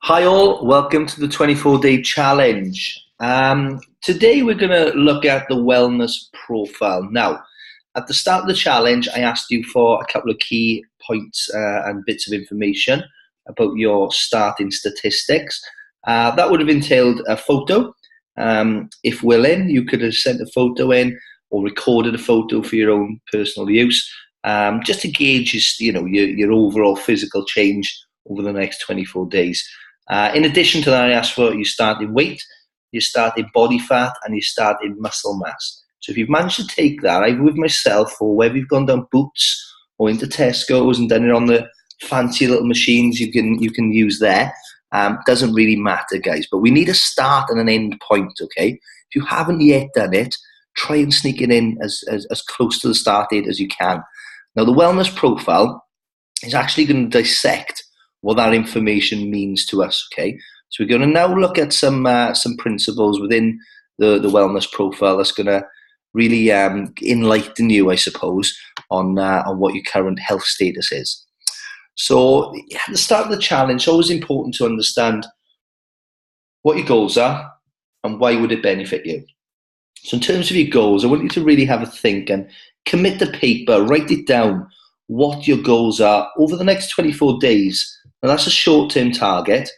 Hi all, welcome to the 24-day challenge. Today we're going to look at the wellness profile. Now, at the start of the challenge, I asked you for a couple of key points and bits of information about your starting statistics. That would have entailed a photo. If willing, you could have sent a photo in or recorded a photo for your own personal use, just to gauge your overall physical change over the next 24 days. In addition to that, I asked for your starting weight, your starting body fat, and your starting muscle mass. So if you've managed to take that, either with myself or whether you've gone down Boots or into Tesco's and done it on the fancy little machines you can use there, doesn't really matter, guys. But we need a start and an end point, okay? If you haven't yet done it, try and sneak it in as close to the start date as you can. Now, the wellness profile is actually going to dissect what that information means to us, okay? So we're going to now look at some principles within the wellness profile that's going to really enlighten you, I suppose, on what your current health status is. So at the start of the challenge, it's always important to understand what your goals are and why would it benefit you. So in terms of your goals, I want you to really have a think and commit to paper, write it down, what your goals are over the next 24 days. Now that's a short-term target.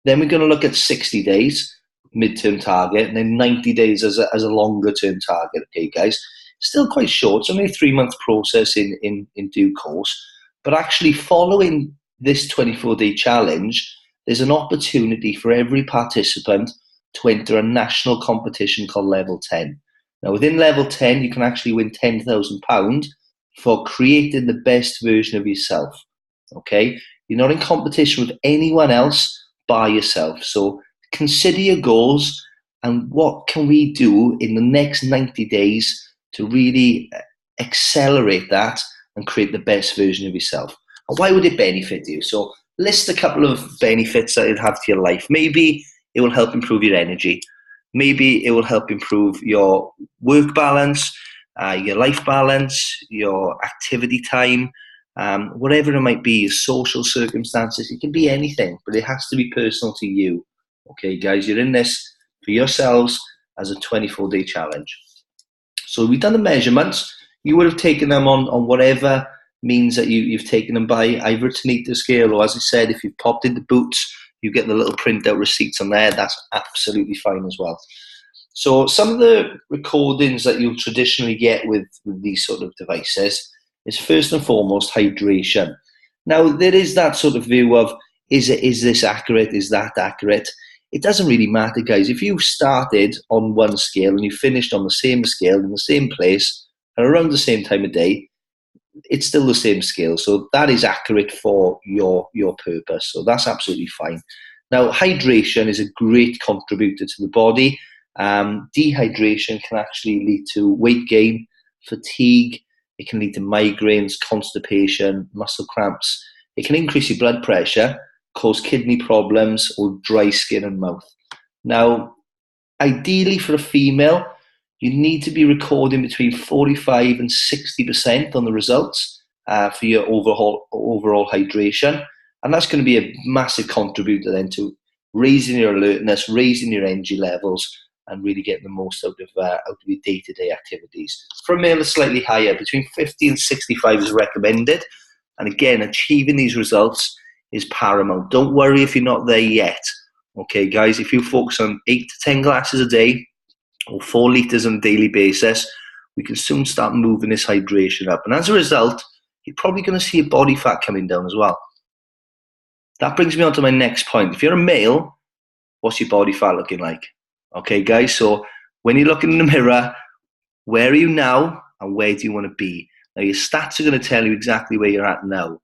Then we're going to look at 60 days, mid-term target, and then 90 days as a longer-term target. Okay, guys? Still quite short. It's only a 3-month process in due course. But actually following this 24-day challenge, there's an opportunity for every participant to enter a national competition called Level 10. Now, within Level 10, you can actually win £10,000 for creating the best version of yourself, okay? You're not in competition with anyone else by yourself. So consider your goals and what can we do in the next 90 days to really accelerate that and create the best version of yourself. And why would it benefit you? So list a couple of benefits that it'll have to your life. Maybe it will help improve your energy. Maybe it will help improve your work balance, your life balance, your activity time, whatever it might be, your social circumstances. It can be anything, but it has to be personal to you. Okay, guys, you're in this for yourselves as a 24-day challenge. So we've done the measurements. You would have taken them on whatever means that you've taken them by, either a Tanita scale or, as I said, if you've popped into Boots, you get the little printout receipts on there. That's absolutely fine as well. So some of the recordings that you'll traditionally get with these sort of devices is first and foremost hydration. Now, there is that sort of view of, is this accurate? Is that accurate? It doesn't really matter, guys. If you started on one scale and you finished on the same scale in the same place and around the same time of day, it's still the same scale. So that is accurate for your purpose. So that's absolutely fine. Now, hydration is a great contributor to the body. Dehydration can actually lead to weight gain, fatigue. It can lead to migraines, constipation, muscle cramps. It can increase your blood pressure, cause kidney problems, or dry skin and mouth. Now, ideally for a female, you need to be recording between 45 and 60% on the results for your overall hydration. And that's going to be a massive contributor then to raising your alertness, raising your energy levels, and really getting the most out of your day-to-day activities. For a male, it's slightly higher. Between 50 and 65 is recommended. And again, achieving these results is paramount. Don't worry if you're not there yet. Okay, guys, if you focus on 8 to 10 glasses a day or 4 litres on a daily basis, we can soon start moving this hydration up. And as a result, you're probably going to see your body fat coming down as well. That brings me on to my next point. If you're a male, what's your body fat looking like? Okay, guys, so when you're looking in the mirror, where are you now and where do you want to be? Now, your stats are going to tell you exactly where you're at now.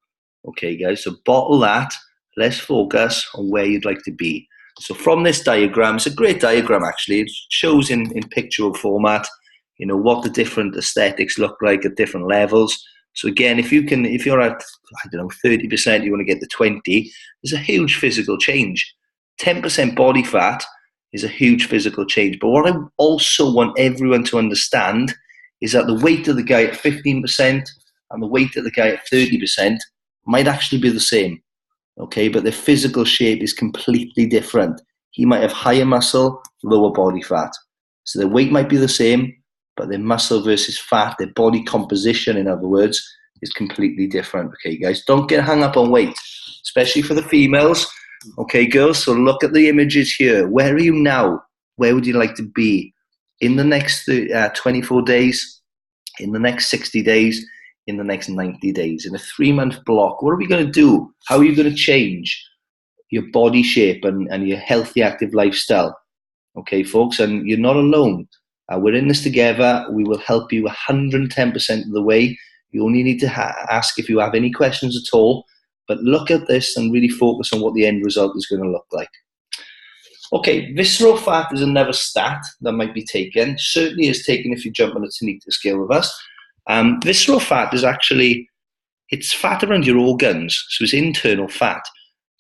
Okay, guys, so bottle that. Let's focus on where you'd like to be. So from this diagram, it's a great diagram, actually. It shows in pictorial format, you know, what the different aesthetics look like at different levels. So again, if you're at, 30%, you want to get to 20, there's a huge physical change. 10% body fat is a huge physical change. But what I also want everyone to understand is that the weight of the guy at 15% and the weight of the guy at 30% might actually be the same. okay, but their physical shape is completely different. He might have higher muscle, lower body fat. So their weight might be the same, but their muscle versus fat, their body composition, in other words, is completely different. Okay, guys, don't get hung up on weight, especially for the females. Okay, girls, so look at the images here. Where are you now? Where would you like to be in the next 24 days, in the next 60 days, in the next 90 days, in a 3-month block? What are we going to do? How are you going to change your body shape and your healthy, active lifestyle? Okay, folks, and you're not alone. We're in this together. We will help you 110% of the way. You only need to ask if you have any questions at all, but look at this and really focus on what the end result is going to look like. Okay, visceral fat is another stat that might be taken. Certainly is taken if you jump on a Tanita scale with us. Visceral fat is actually, it's fat around your organs, so it's internal fat.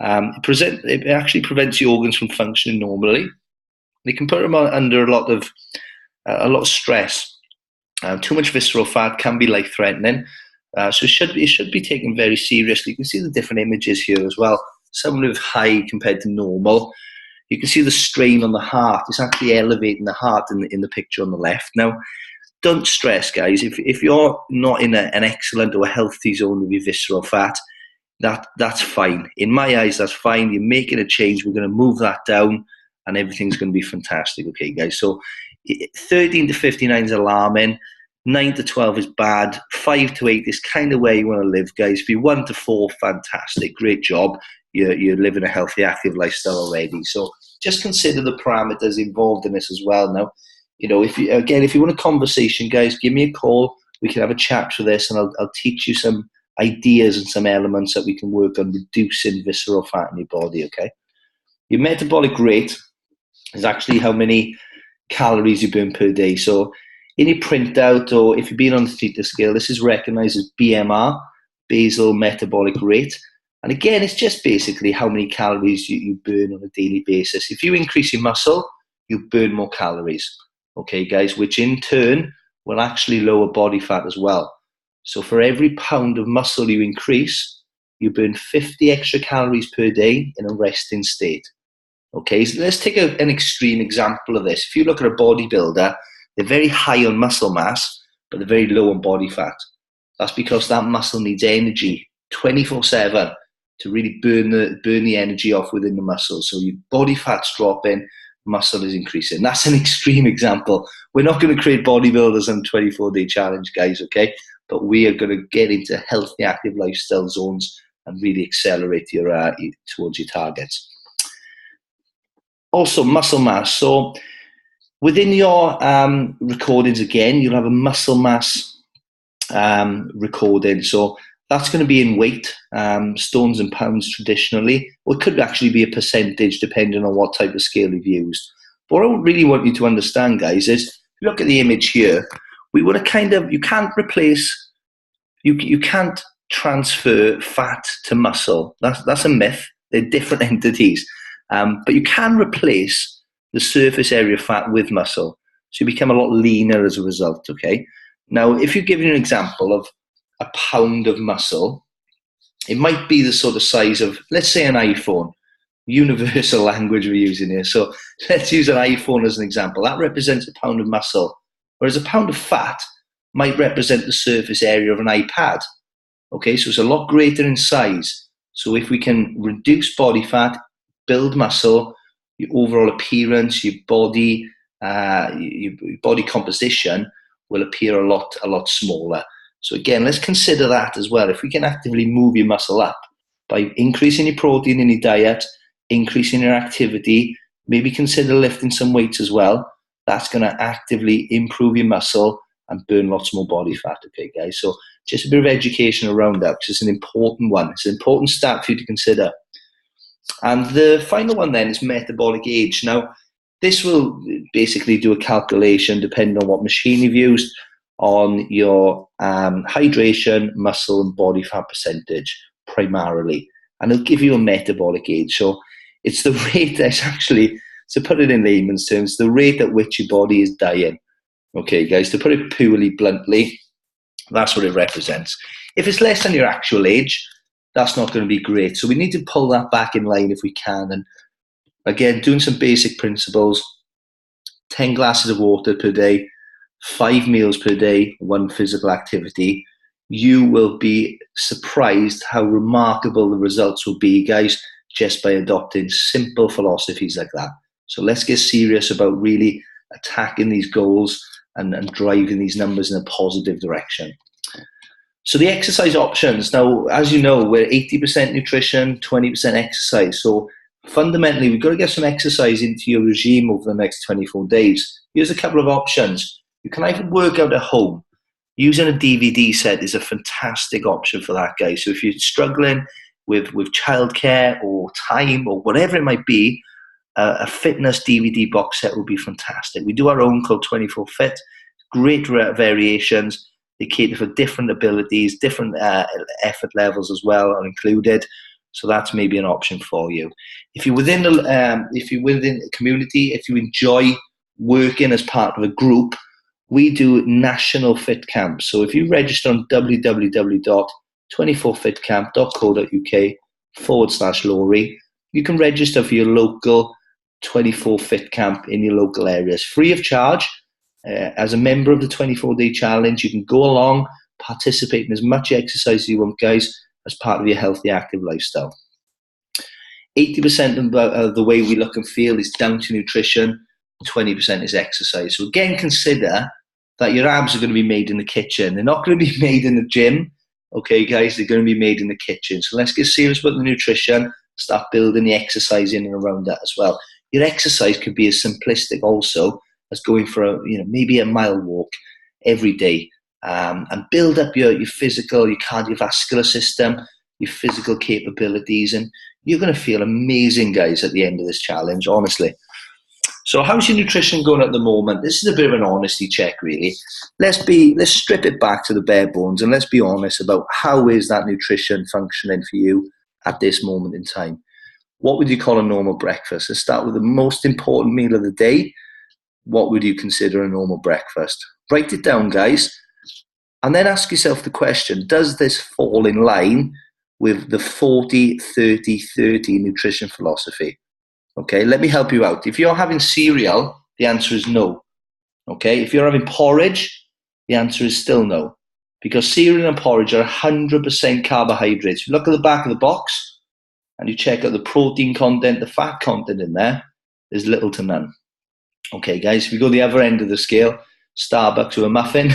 It actually prevents the organs from functioning normally. They can put them under a lot of stress. Too much visceral fat can be life-threatening, so it should be taken very seriously. You can see the different images here as well. Some with high compared to normal. You can see the strain on the heart. It's actually elevating the heart in the picture on the left. Now, don't stress, guys. If you're not in an excellent or a healthy zone with your visceral fat, that's fine. In my eyes, that's fine. You're making a change. We're going to move that down, and everything's going to be fantastic. Okay, guys. So 13 to 59 is alarming. 9 to 12 is bad. 5 to 8 is kind of where you want to live, guys. If you're 1 to 4, fantastic. Great job. You're living a healthy, active lifestyle already. So just consider the parameters involved in this as well. Now, if you want a conversation, guys, give me a call. We can have a chat for this, and I'll teach you some ideas and some elements that we can work on reducing visceral fat in your body, okay? Your metabolic rate is actually how many calories you burn per day. So in your printout, or if you've been on the Theta scale, this is recognized as BMR, basal metabolic rate. And again, it's just basically how many calories you burn on a daily basis. If you increase your muscle, you burn more calories, okay, guys, which in turn will actually lower body fat as well. So for every pound of muscle you increase, you burn 50 extra calories per day in a resting state. Okay, so let's take an extreme example of this. If you look at a bodybuilder, they're very high on muscle mass, but they're very low on body fat. That's because that muscle needs energy 24/7 to really burn the energy off within the muscle. So your body fat's dropping, muscle is increasing. That's an extreme example. We're not going to create bodybuilders on 24-day challenge, guys, okay? But we are going to get into healthy, active lifestyle zones and really accelerate towards your targets. Also, muscle mass. So within your recordings, again, you'll have a muscle mass recording. So that's going to be in weight, stones and pounds traditionally, or it could actually be a percentage depending on what type of scale you've used. But what I really want you to understand, guys, is if you look at the image here, we want to you can't transfer fat to muscle. That's a myth. They're different entities. But you can replace the surface area of fat with muscle. So you become a lot leaner as a result, okay? Now, if you're giving an example of a pound of muscle, it might be the sort of size of, let's say, an iPhone. Universal language we're using here. So let's use an iPhone as an example. That represents a pound of muscle, whereas a pound of fat might represent the surface area of an iPad. Okay, so it's a lot greater in size. So if we can reduce body fat, build muscle, your overall appearance, your body composition will appear a lot smaller. So again, let's consider that as well. If we can actively move your muscle up by increasing your protein in your diet, increasing your activity, maybe consider lifting some weights as well, that's going to actively improve your muscle and burn lots more body fat, okay, guys? So just a bit of education around that, because it's an important one. It's an important stat for you to consider. And the final one then is metabolic age. Now, this will basically do a calculation depending on what machine you've used on your hydration, muscle, and body fat percentage primarily. And it'll give you a metabolic age. So it's the rate that's actually, to put it in layman's terms, the rate at which your body is dying. Okay, guys, to put it purely bluntly, that's what it represents. If it's less than your actual age, that's not going to be great. So we need to pull that back in line if we can. And again, doing some basic principles, 10 glasses of water per day, 5 meals per day, 1 physical activity. You will be surprised how remarkable the results will be, guys, just by adopting simple philosophies like that. So let's get serious about really attacking these goals and driving these numbers in a positive direction. So the exercise options. Now, as you know, we're 80% nutrition, 20% exercise. So fundamentally, we've got to get some exercise into your regime over the next 24 days. Here's a couple of options. You can either work out at home. Using a DVD set is a fantastic option for that, guys. So if you're struggling with childcare or time or whatever it might be, a fitness DVD box set would be fantastic. We do our own called 24 Fit. Great variations. They cater for different abilities, different effort levels as well are included. So that's maybe an option for you. If you're within the community, if you enjoy working as part of a group, we do national fit camps. So if you register on www.24fitcamp.co.uk/Lorey, you can register for your local 24 Fit Camp in your local areas, free of charge. As a member of the 24-day challenge, you can go along, participate in as much exercise as you want, guys, as part of your healthy, active lifestyle. 80% of the way we look and feel is down to nutrition, 20% is exercise. So again, consider that your abs are going to be made in the kitchen. They're not going to be made in the gym, okay, guys? They're going to be made in the kitchen. So let's get serious about the nutrition, start building the exercise in and around that as well. Your exercise could be as simplistic also as going for maybe a mile walk every day, and build up your physical, your cardiovascular system, your physical capabilities, and you're going to feel amazing, guys, at the end of this challenge, honestly. So how's your nutrition going at the moment? This is a bit of an honesty check, really. Let's strip it back to the bare bones and let's be honest about how is that nutrition functioning for you at this moment in time. What would you call a normal breakfast? Let's start with the most important meal of the day. What would you consider a normal breakfast? Write it down, guys, and then ask yourself the question, does this fall in line with the 40-30-30 nutrition philosophy? Okay, let me help you out. If you're having cereal, the answer is no. Okay, if you're having porridge, the answer is still no. Because cereal and porridge are 100% carbohydrates. If you look at the back of the box and you check out the protein content, the fat content in there, there's little to none. Okay, guys, if we go the other end of the scale, Starbucks or a muffin.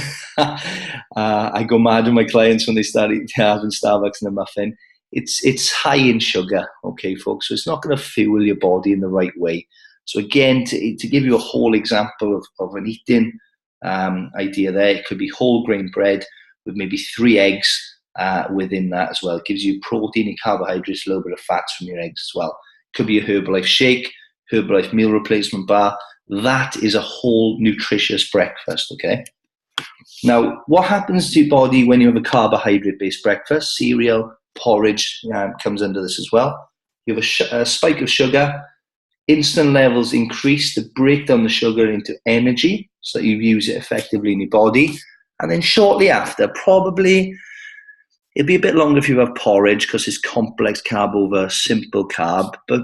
I go mad with my clients when they start having Starbucks and a muffin. It's high in sugar, okay, folks, so it's not going to fuel your body in the right way. So again, to give you a whole example of an eating idea there, it could be whole grain bread with maybe 3 eggs within that as well. It gives you protein and carbohydrates, a little bit of fats from your eggs as well. It could be a Herbalife shake, Herbalife meal replacement bar. That is a whole nutritious breakfast, okay? Now, what happens to your body when you have a carbohydrate-based breakfast? Cereal, porridge comes under this as well. You have a spike of sugar. Insulin levels increase to break down the sugar into energy so that you use it effectively in your body. And then shortly after, probably, it'll be a bit longer if you have porridge because it's complex carb over simple carb, but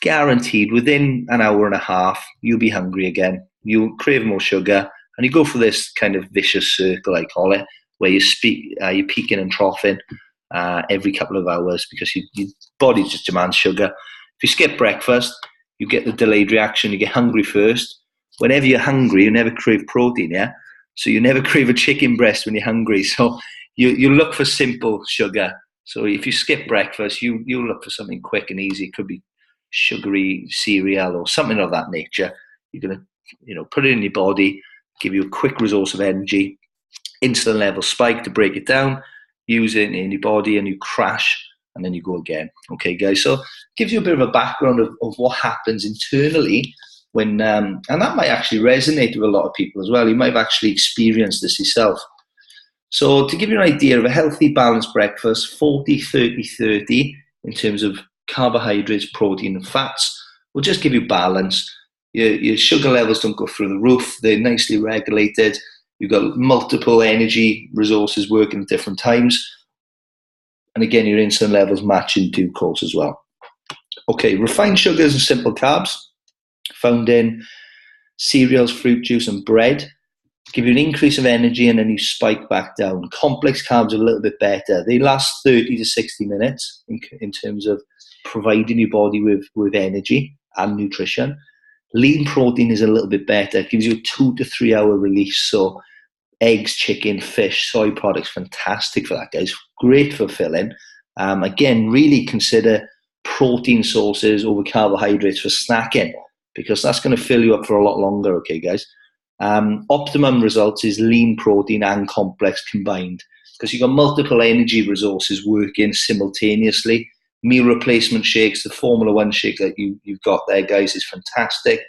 guaranteed within an hour and a half, you'll be hungry again. You'll crave more sugar, and you go for this kind of vicious circle, I call it, where you're peaking and troughing every couple of hours because your body just demands sugar. If you skip breakfast, you get the delayed reaction. You get hungry first. Whenever you're hungry, you never crave protein, yeah? So you never crave a chicken breast when you're hungry. So you look for simple sugar. So if you skip breakfast, you look for something quick and easy. It could be sugary cereal or something of that nature. You're going to put it in your body, give you a quick resource of energy, insulin levels spike to break it down, use it in your body, and you crash, and then you go again. Okay, guys, so it gives you a bit of a background of what happens internally when, and that might actually resonate with a lot of people as well. You might have actually experienced this yourself. So to give you an idea of a healthy, balanced breakfast, 40-30-30 in terms of carbohydrates, protein, and fats will just give you balance. Your sugar levels don't go through the roof. They're nicely regulated. You've got multiple energy resources working at different times. And again, your insulin levels match in due course as well. Okay, refined sugars and simple carbs found in cereals, fruit juice, and bread give you an increase of energy and then you spike back down. Complex carbs are a little bit better. They last 30 to 60 minutes in terms of providing your body with energy and nutrition. Lean protein is a little bit better. It gives you a 2 to 3 hour release. So eggs, chicken, fish, soy products, fantastic for that, guys. Great for filling. Again, really consider protein sources over carbohydrates for snacking because that's going to fill you up for a lot longer, okay, guys? Optimum results is lean protein and complex combined because you've got multiple energy resources working simultaneously. Meal replacement shakes, the Formula One shake that you've got there, guys, is fantastic.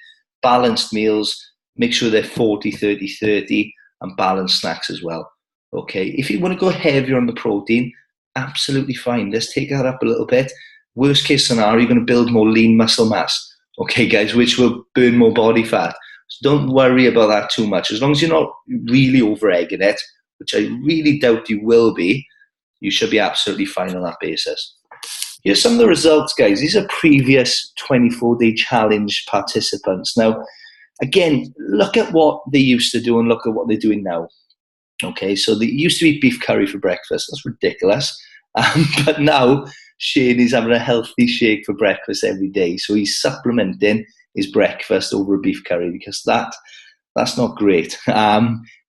Balanced meals, make sure they're 40, 30, 30, and balanced snacks as well. Okay, if you want to go heavier on the protein, absolutely fine. Let's take that up a little bit. Worst case scenario, you're going to build more lean muscle mass, okay, guys, which will burn more body fat. So don't worry about that too much. As long as you're not really over-egging it, which I really doubt you will be, you should be absolutely fine on that basis. Here's some of the results, guys. These are previous 24-day challenge participants. Now, again, look at what they used to do and look at what they're doing now. Okay, so they used to eat beef curry for breakfast. That's ridiculous. But now Shane is having a healthy shake for breakfast every day. So he's supplementing his breakfast over a beef curry because that's not great. He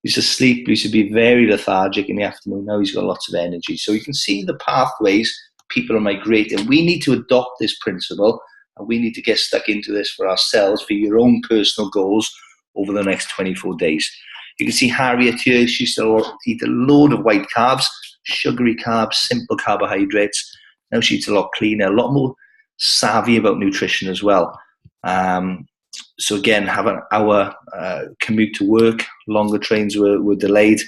used to sleep, he used to be very lethargic in the afternoon. Now he's got lots of energy. So you can see the pathways people are migrating. We need to adopt this principle and we need to get stuck into this for ourselves, for your own personal goals over the next 24 days. You can see Harriet here, she still eats a load of white carbs, sugary carbs, simple carbohydrates. Now she eats a lot cleaner, a lot more savvy about nutrition as well. So again, have an hour commute to work, longer trains were delayed.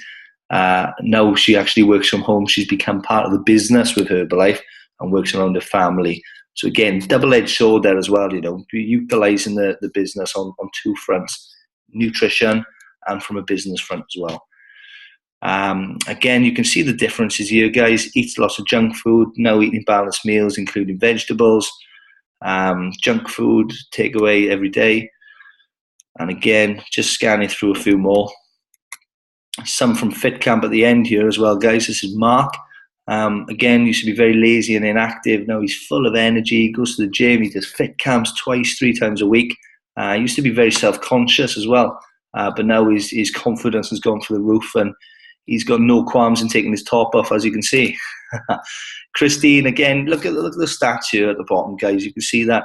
Now she actually works from home. She's become part of the business with Herbalife and works around her family. So again, double-edged sword there as well, utilising the business on two fronts, nutrition and from a business front as well. Again, you can see the differences here, guys. Eats lots of junk food, now eating balanced meals, including vegetables. Junk food, takeaway every day. And again, just scanning through a few more. Some from Fit Camp at the end here as well, guys. This is Mark. Again, used to be very lazy and inactive. Now he's full of energy, goes to the gym, he does Fit Camps twice, 3 times a week. Used to be very self-conscious as well. But now his confidence has gone through the roof and he's got no qualms in taking his top off, as you can see. Christine, again, look at the stats here at the bottom, guys. You can see that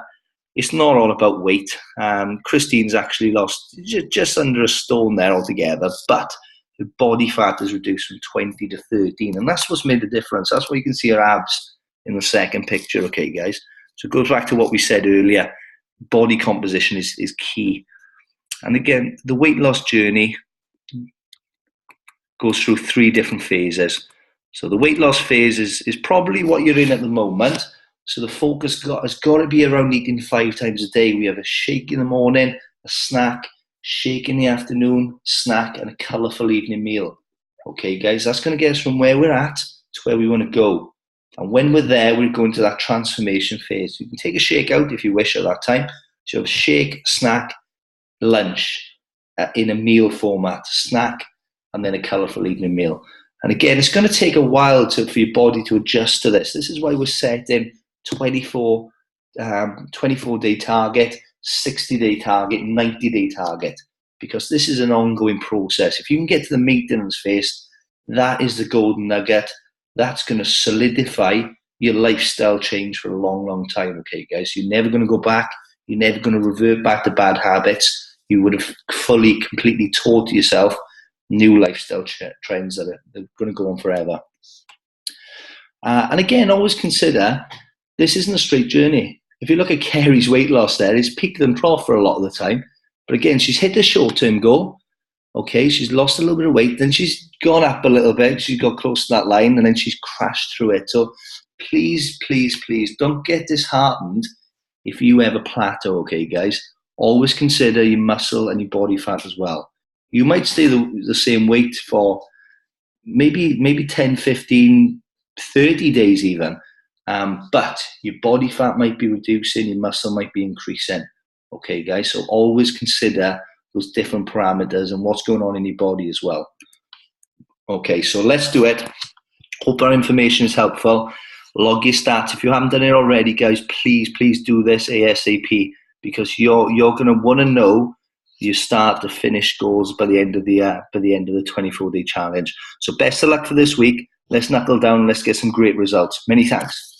it's not all about weight. Christine's actually lost just under a stone there altogether, but her body fat is reduced from 20 to 13, and that's what's made the difference. That's why you can see her abs in the second picture, okay, guys? So it goes back to what we said earlier. Body composition is key. And again, the weight loss journey goes through 3 different phases. So the weight loss phase is probably what you're in at the moment. So the focus has got to be around eating 5 times a day. We have a shake in the morning, a snack, shake in the afternoon, snack, and a colourful evening meal. Okay, guys, that's going to get us from where we're at to where we want to go. And when we're there, we're going to that transformation phase. You can take a shake out if you wish at that time. So you have a shake, snack, lunch in a meal format, snack, and then a colourful evening meal. And again, it's going to take a while for your body to adjust to this. This is why we're setting 24-day target, 60-day target, 90-day target, because this is an ongoing process. If you can get to the maintenance phase, that is the golden nugget. That's going to solidify your lifestyle change for a long, long time, okay, guys? You're never going to go back. You're never going to revert back to bad habits. You would have fully, completely taught yourself new lifestyle trends that are going to go on forever. And again, always consider this isn't a straight journey. If you look at Kerry's weight loss there, it's peaked and trough for a lot of the time. But again, she's hit a short-term goal. Okay, she's lost a little bit of weight, then she's gone up a little bit. She's got close to that line, and then she's crashed through it. So please, please, please don't get disheartened if you ever plateau, okay, guys? Always consider your muscle and your body fat as well. You might stay the same weight for maybe 10, 15, 30 days even. But your body fat might be reducing, your muscle might be increasing. Okay, guys, so always consider those different parameters and what's going on in your body as well. Okay, so let's do it. Hope our information is helpful. Log your stats. If you haven't done it already, guys, please do this ASAP, because you're going to want to know your start to finish goals by the end of the 24-day challenge. So best of luck for this week. Let's knuckle down. Let's get some great results. Many thanks.